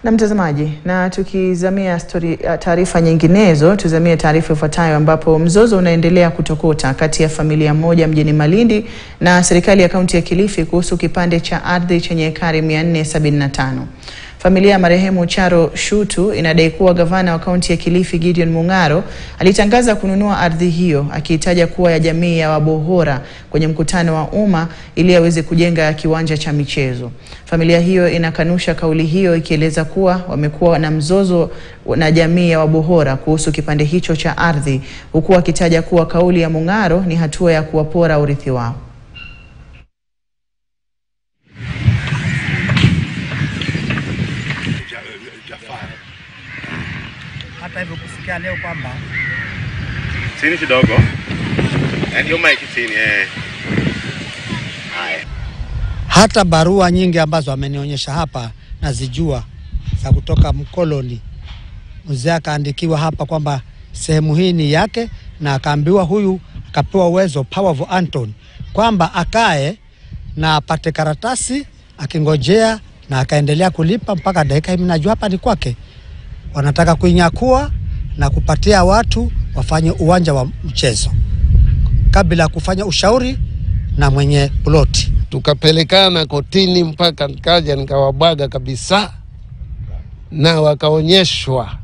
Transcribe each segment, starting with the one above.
Na mtazamaji, na tukizamia taarifa nyinginezo, tuzamie taarifa ifuatayo ambapo mzozo unaendelea kutokota kati ya familia moja mjini Malindi na serikali ya kaunti ya Kilifi kuhusu kipande cha ardhi chenye ekari 475. Familia ya marehemu Charo Shutu inadai kuwa gavana wa kaunti ya Kilifi Gideon Mung'aro alitangaza kununua ardhi hiyo akiitaja kuwa ya jamii ya Wabohora kwenye mkutano wa umma ili aweze kujenga kiwanja cha michezo. Familia hiyo inakanusha kauli hiyo ikieleza kuwa wamekuwa na mzozo na jamii ya Wabohora kuhusu kipande hicho cha ardhi, huku akitaja kuwa kauli ya Mung'aro ni hatua ya kuwapora urithi wao. Hata hivyo kusikia leo kwamba sini kidogo ndio mic sini hata barua nyingi ambazo amenionyesha hapa nazijua za kutoka mkoloni. Mzee akaandikiwa hapa kwamba sehemu hii ni yake, na akaambiwa huyu akapewa uwezo power of Anton kwamba akae na apate karatasi akingojea, na akaendelea kulipa mpaka dakika hii. Najua hapa ni kwake. Wanataka kuinyakua na kupatia watu wafanye uwanja wa mchezo kabla kufanya ushauri na mwenye ploti. Tukapelekana kotini mpaka nikaja nikawabwaga kabisa, na wakaonyeshwa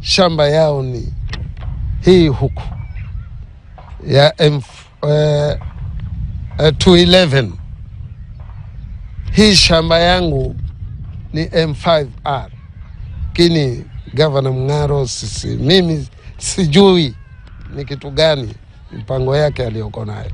shamba yao ni hii huku ya M211. Hii shamba yangu ni M5R. Kini Governor Mung'aro mimi sijui ni kitu gani mpango yake aliyoko nayo.